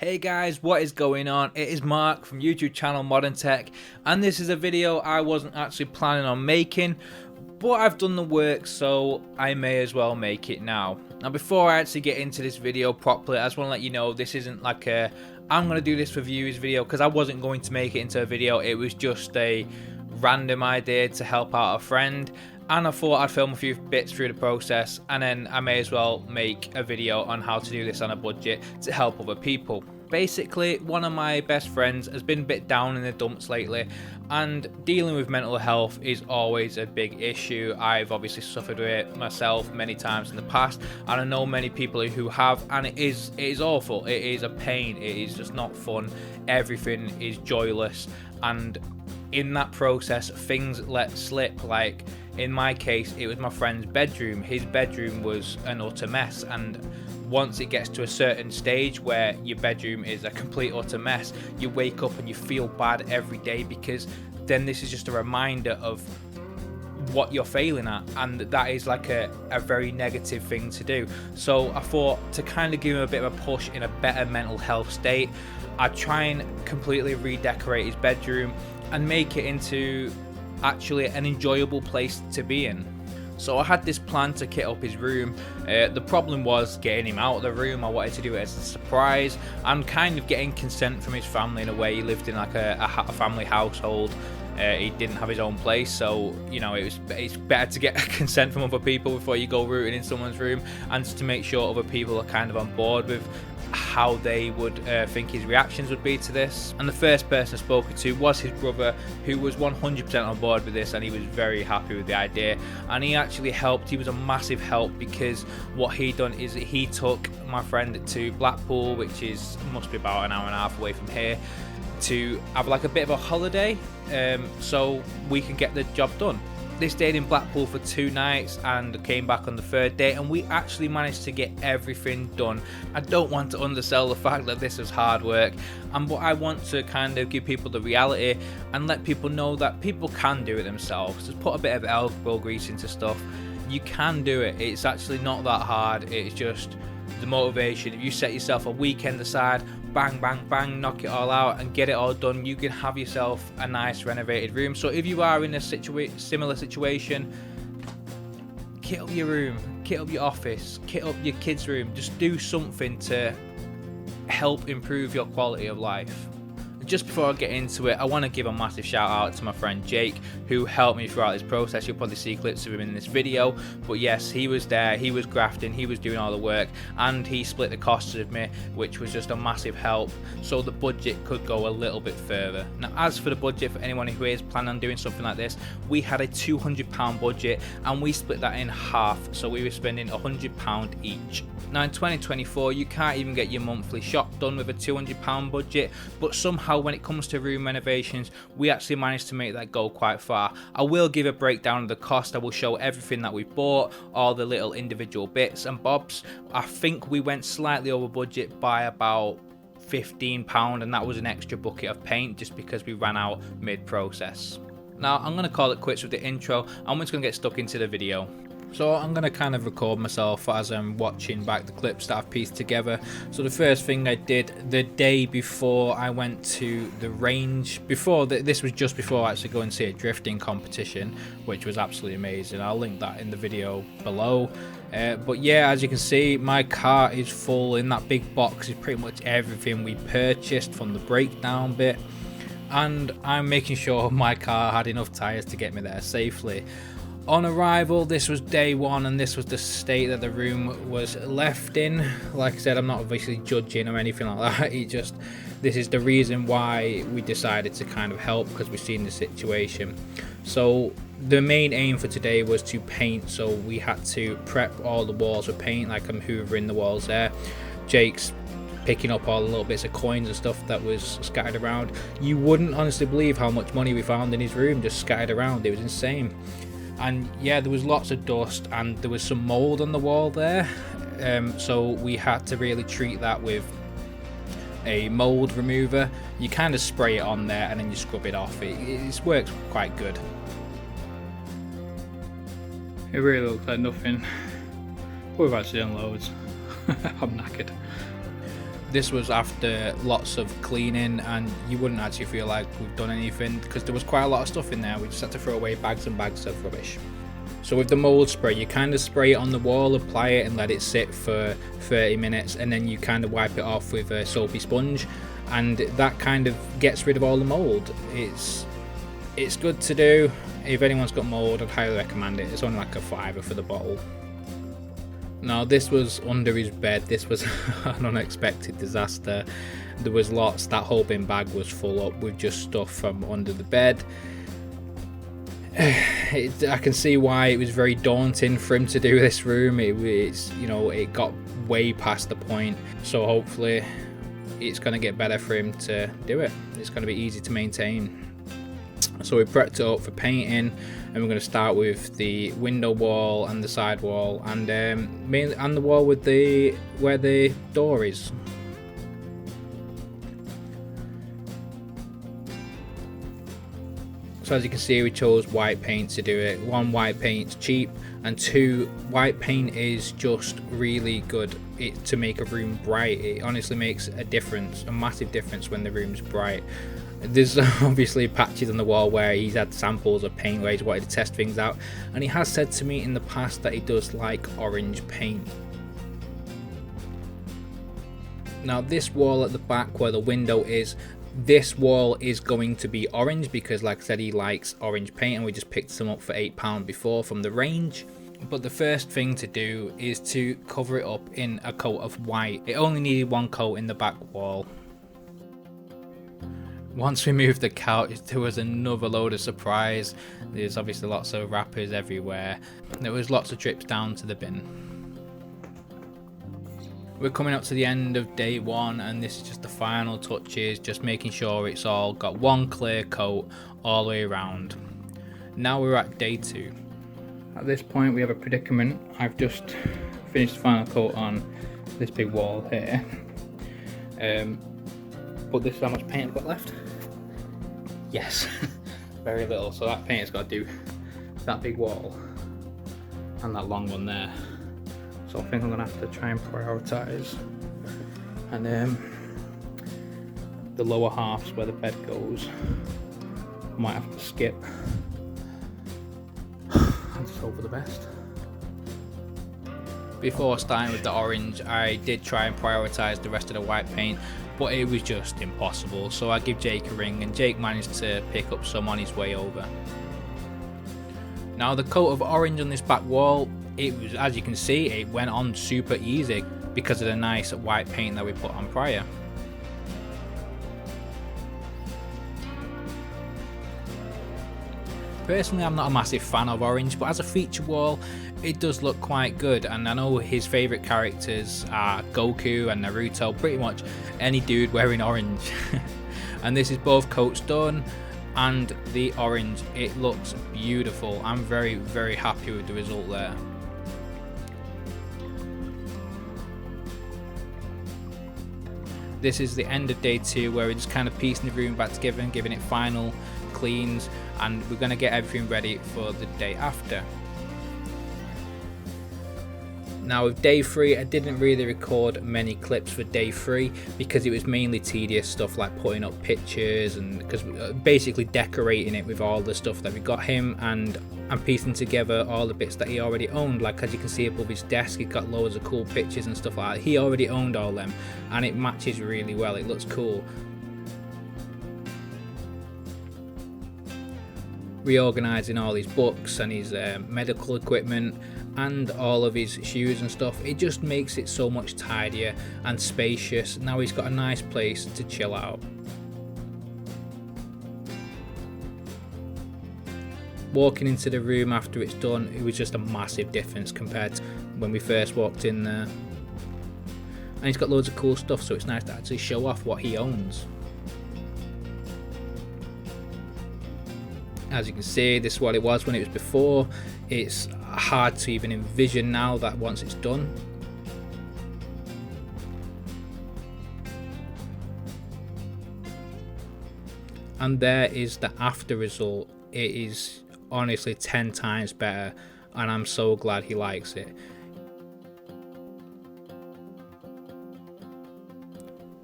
Hey guys, what is going on? It is Mark from YouTube channel Modern Tech, and this is a video I wasn't actually planning on making, but I've done the work, so I may as well make it now. Now before I actually get into this video properly, I just want to let you know this isn't like a I'm going to do this for views video, because I wasn't going to make it into a video. It was just a random idea to help out a friend, and I thought I'd film a few bits through the process, and then I may as well make a video on how to do this on a budget to help other people. Basically, one of my best friends has been a bit down in the dumps lately, and dealing with mental health is always a big issue. I've obviously suffered with it myself many times in the past, and I know many people who have, and it is awful. It is a pain. It is just not fun. Everything is joyless, and in that process things let slip. Like in my case, it was my friend's bedroom. His bedroom was an utter mess, and once it gets to a certain stage where your bedroom is a complete utter mess, you wake up and you feel bad every day, because then this is just a reminder of what you're failing at, and that is like a very negative thing to do. So I thought, to kind of give him a bit of a push in a better mental health state, I'd try and completely redecorate his bedroom and make it into actually an enjoyable place to be in. So I had this plan to kit up his room. The problem was getting him out of the room. I wanted to do it as a surprise and kind of getting consent from his family in a way. He lived in like a family household. He didn't have his own place, so you know it's better to get consent from other people before you go rooting in someone's room, and to make sure other people are kind of on board with how they would think his reactions would be to this. And the first person I spoke to was his brother, who was 100% on board with this, and he was very happy with the idea, and he actually helped. He was a massive help, because what he done is he took my friend to Blackpool, which must be about an hour and a half away from here, to have like a bit of a holiday, so we can get the job done. They stayed in Blackpool for 2 nights and came back on the 3rd day, and we actually managed to get everything done. I don't want to undersell the fact that this was hard work, but I want to kind of give people the reality and let people know that people can do it themselves. Just put a bit of elbow grease into stuff. You can do it. It's actually not that hard. It's just the motivation. If you set yourself a weekend aside, bang bang bang, knock it all out and get it all done, you can have yourself a nice renovated room. So if you are in a similar situation, kit up your room, kit up your office, kit up your kids' room. Just do something to help improve your quality of life. Just before I get into it, I want to give a massive shout out to my friend Jake, who helped me throughout this process. You'll probably see clips of him in this video, but yes, he was there, he was grafting, he was doing all the work, and he split the costs with me, which was just a massive help, so the budget could go a little bit further. Now, as for the budget, for anyone who is planning on doing something like this, we had a £200 budget, and we split that in half, so we were spending £100 each. Now in 2024, you can't even get your monthly shop done with a £200 budget, but somehow when it comes to room renovations, we actually managed to make that go quite far. I will give a breakdown of the cost. I will show everything that we bought, all the little individual bits and bobs. I think we went slightly over budget by about £15, and that was an extra bucket of paint just because we ran out mid-process. Now I'm going to call it quits with the intro. I'm just going to get stuck into the video. So I'm going to kind of record myself as I'm watching back the clips that I've pieced together. So the first thing I did the day before I went to the range, this was just before I actually going to see a drifting competition, which was absolutely amazing. I'll link that in the video below. But yeah, as you can see, my car is full. In that big box is pretty much everything we purchased from the breakdown bit. And I'm making sure my car had enough tyres to get me there safely. On arrival, this was day 1, and this was the state that the room was left in. Like I said, I'm not obviously judging or anything like that. This is the reason why we decided to kind of help, because we've seen the situation. So the main aim for today was to paint, so we had to prep all the walls with paint. Like I'm hoovering the walls there. Jake's picking up all the little bits of coins and stuff that was scattered around. You wouldn't honestly believe how much money we found in his room just scattered around. It was insane. And yeah, there was lots of dust, and there was some mold on the wall there, so we had to really treat that with a mold remover. You kind of spray it on there and then you scrub it off. It works quite good. It really looks like nothing. We've actually done loads. I'm knackered. This was after lots of cleaning, and you wouldn't actually feel like we've done anything because there was quite a lot of stuff in there. We just had to throw away bags and bags of rubbish. So with the mold spray, you kind of spray it on the wall, apply it and let it sit for 30 minutes, and then you kind of wipe it off with a soapy sponge, and that kind of gets rid of all the mold. It's good to do. If anyone's got mold, I'd highly recommend it. It's only like a £5 for the bottle. Now this was under his bed. This was an unexpected disaster. There was lots. That whole bin bag was full up with just stuff from under the bed. I can see why it was very daunting for him to do this room. It got way past the point, so hopefully it's going to get better for him to do it. It's going to be easy to maintain. So we prepped it up for painting, and we're going to start with the window wall and the side wall, and mainly and the wall with where the door is. So as you can see, we chose white paint to do it. 1, white paint's cheap, and 2, white paint is just really good to make a room bright. It honestly makes a difference, a massive difference when the room's bright. There's obviously patches on the wall where he's had samples of paint where he's wanted to test things out, and he has said to me in the past that he does like orange paint. Now this wall at the back where the window is, this wall is going to be orange because, like I said, he likes orange paint, and we just picked some up for £8 before from the range. But the first thing to do is to cover it up in a coat of white. It only needed 1 coat in the back wall. Once we moved the couch, there was another load of surprise. There's obviously lots of wrappers everywhere. There was lots of trips down to the bin. We're coming up to the end of day 1, and this is just the final touches, just making sure it's all got 1 clear coat all the way around. Now we're at day 2. At this point we have a predicament. I've just finished the final coat on this big wall here. But this is how much paint I've got left. Yes, very little. So that paint has got to do that big wall and that long one there. So I think I'm gonna have to try and prioritise, and the lower halves where the bed goes, I might have to skip. I just hope for the best. Before starting with the orange, I did try and prioritise the rest of the white paint, but it was just impossible. So I give Jake a ring, and Jake managed to pick up some on his way over. Now the coat of orange on this back wall, it was, as you can see, it went on super easy because of the nice white paint that we put on prior. Personally, I'm not a massive fan of orange, but as a feature wall, it does look quite good. And I know his favourite characters are Goku and Naruto, pretty much any dude wearing orange. And this is both coats done, and the orange, it looks beautiful. I'm very, very happy with the result there. This is the end of day 2, where we're just kind of piecing the room back together and giving it final cleans, and we're going to get everything ready for the day after. Now with day 3, I didn't really record many clips for day 3 because it was mainly tedious stuff like putting up pictures, and because basically decorating it with all the stuff that we got him, and I'm piecing together all the bits that he already owned. Like as you can see above his desk, he got loads of cool pictures and stuff like that. He already owned all them, and it matches really well. It looks cool. Reorganising all his books and his medical equipment and all of his shoes and stuff, it just makes it so much tidier and spacious. Now he's got a nice place to chill out. Walking into the room after it's done, it was just a massive difference compared to when we first walked in there. And he's got loads of cool stuff, so it's nice to actually show off what he owns. As you can see, this is what it was when it was before. It's hard to even envision now that once it's done. And there is the after result. It is honestly 10 times better, and I'm so glad he likes it.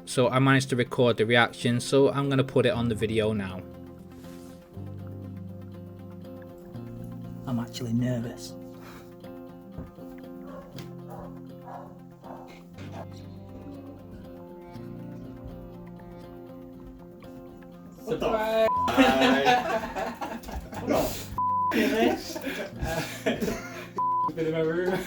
so I managed to record the reaction, so I'm going to put it on the video now. I'm actually nervous. Surprise! What the is this? Been in my room.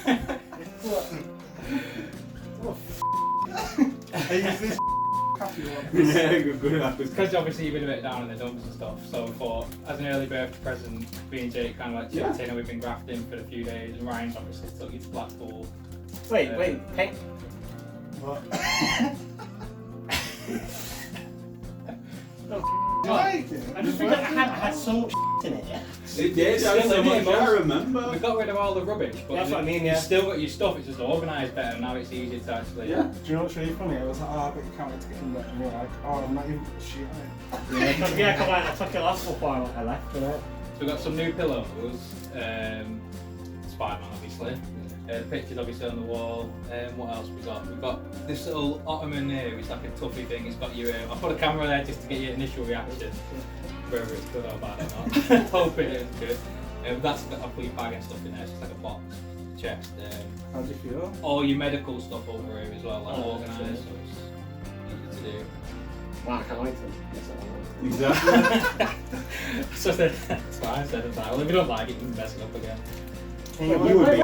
Yeah, good enough. Because obviously you've been a bit down in the dumps and stuff, so we thought as an early birthday present, me and Jake kind of like chipped in, and we've been grafting for a few days, and Ryan's obviously took you to Blackpool. Wait, hey. What? I just think I had so much in it, yeah? It did, so much, I remember. We got rid of all the rubbish, but That's what I mean, yeah. you still got your stuff, it's just organised better, and now it's easier to actually... Yeah. Do you know what's really funny? I was like, oh, I bet you can't wait to get in there. And you're like, oh, I'm not even shit on it. Yeah, because I took it last before I left, you know? So we've got some new pillows, Spider-Man obviously, the pictures obviously on the wall, what else we got? We've got this little ottoman here, it's like a tuffy thing, it's got your, I'll put a camera there just to get your initial reaction, whether it's good or bad or not, hoping it's good. That's got a full bag and stuff in there, it's just like a box, chest, How do you feel? all your medical stuff over here as well, like organised, so it's easy to do. Wow, I can't wait to Exactly. So that's why I said it, well if you don't like it, you can mess it up again. We would be.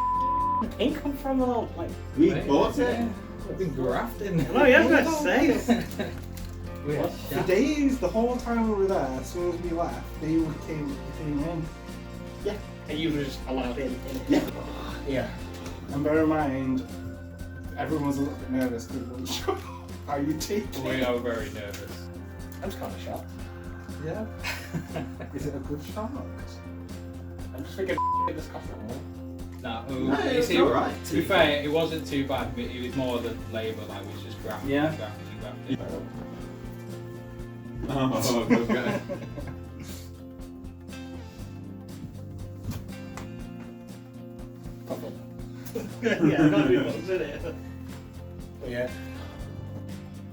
the pink come from, though? Like, We bought it. We've been grafting. no, yeah, I was going to say. For days, the whole time we were there, as soon as we left, they came in. Yeah, and you were just allowed in. Yeah. Yeah. And bear in mind, everyone was a little bit nervous because we weren't sure how you take We it. are very nervous. I'm just kind of shocked. Yeah. Is it a good shot? I'm just thinking, this cost more. Nah, No, it's alright. To be fair, it wasn't too bad, but it was more the labour, like we was just grafting, Yeah. grafting. Oh, good guy. Yeah, I gotta be close, innit? But yeah.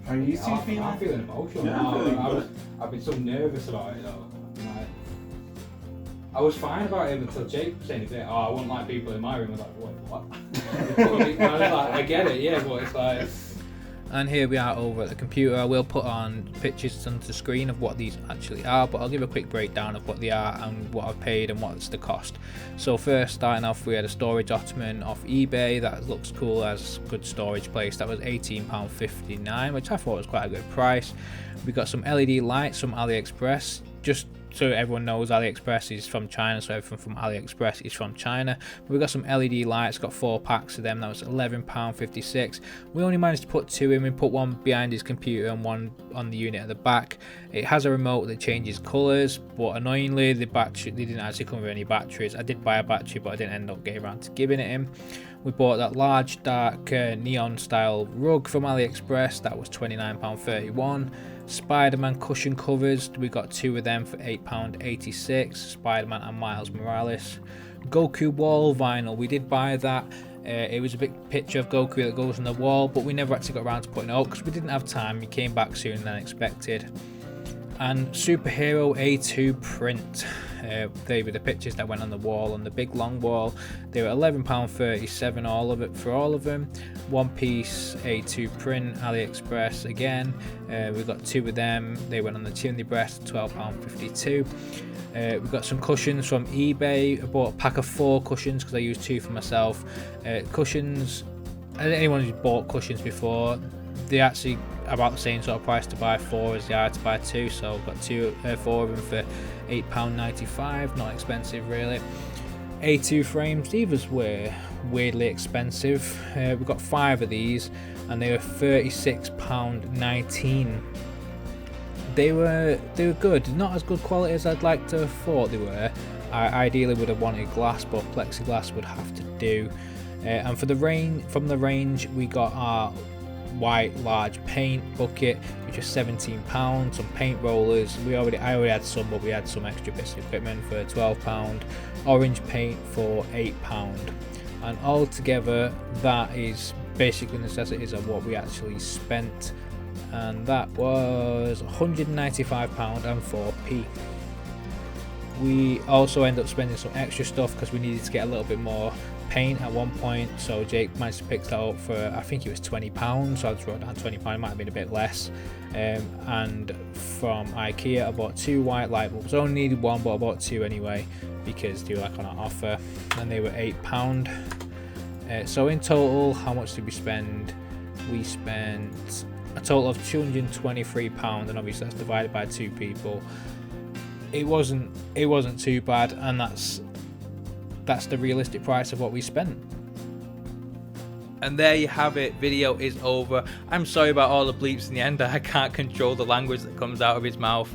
How are you two I'm feeling? feeling emotional Yeah, now. I'm feeling good. I've been so nervous about it though. Like, I was fine about it until Jake was saying it. Oh, I wouldn't like people in my room. I was like, wait, what? I was like, I get it, yeah, but it's like. And here we are over at the computer. I will put on pictures onto the screen of what these actually are, but I'll give a quick breakdown of what they are and what I've paid and what's the cost. So first, starting off, we had a storage ottoman off eBay that looks cool, as good storage place. That was £18.59, which I thought was quite a good price. We got some LED lights from AliExpress, just so everyone knows AliExpress is from China, so everything from AliExpress is from China. We got some LED lights, got 4 packs of them, that was £11.56. We only managed to put 2 in, we put one behind his computer and one on the unit at the back. It has a remote that changes colours, but annoyingly the battery, they didn't actually come with any batteries. I did buy a battery, but I didn't end up getting around to giving it him. We bought that large dark neon style rug from AliExpress, that was £29.31. Spider-Man cushion covers, we got 2 of them for £8.86, Spider-Man and Miles Morales. Goku wall vinyl, we did buy that. It was a big picture of Goku that goes on the wall, but we never actually got around to putting it up because we didn't have time. He came back sooner than expected. And superhero A2 print, they were the pictures that went on the wall, on the big long wall. They were £11.37 all of it for all of them. One piece A2 print, AliExpress again. We got 2 of them, they went on the chimney breast, £12.52. We got some cushions from eBay. I bought a pack of 4 cushions because I used 2 for myself. Cushions, anyone who's bought cushions before, they actually about the same sort of price to buy 4 as they are to buy 2, so I've got 4 of them for £8.95, not expensive really. A2 frames, these were weirdly expensive. We got 5 of these and they were £36.19. They were good, not as good quality as I'd like to have thought they were. I ideally would have wanted glass, but plexiglass would have to do. And for the from the range, we got our white large paint bucket, which was £17. Some paint rollers, I already had some, but we had some extra bits of equipment for £12. Orange paint for £8. And altogether, that is basically necessities of what we actually spent and that was £195 and 4p. We also ended up spending some extra stuff because we needed to get a little bit more paint at one point, so Jake managed to pick that up for, I think it was £20, so I just wrote down £20, it might have been a bit less. And from IKEA I bought 2 white light bulbs. I only needed 1, but I bought 2 anyway because they were like on an offer, and they were £8. So in total, how much did we spend? We spent a total of £223, and obviously that's divided by 2 people. It wasn't too bad, and that's the realistic price of what we spent. And there you have it, video is over. I'm sorry about all the bleeps in the end. I can't control the language that comes out of his mouth,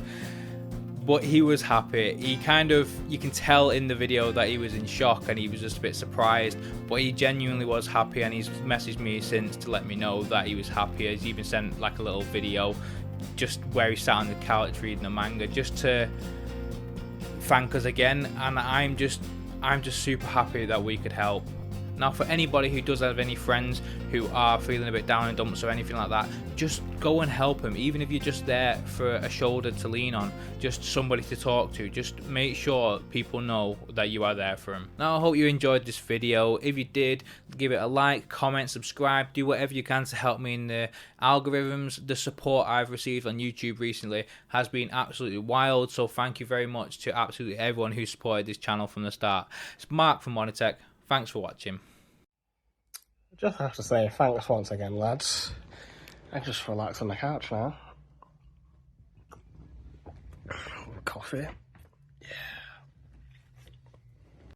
but he was happy. He kind of, you can tell in the video that he was in shock and he was just a bit surprised, but he genuinely was happy, and he's messaged me since to let me know that he was happy. He's even sent like a little video just where he sat on the couch reading the manga, just to thank us again, and I'm just super happy that we could help. Now, for anybody who does have any friends who are feeling a bit down in dumps or anything like that, just go and help them. Even if you're just there for a shoulder to lean on, just somebody to talk to, just make sure people know that you are there for them. Now, I hope you enjoyed this video. If you did, give it a like, comment, subscribe, do whatever you can to help me in the algorithms. The support I've received on YouTube recently has been absolutely wild, so thank you very much to absolutely everyone who supported this channel from the start. It's Mark from Monitech. Thanks for watching. Just have to say thanks once again, lads. I just relax on the couch now. Coffee.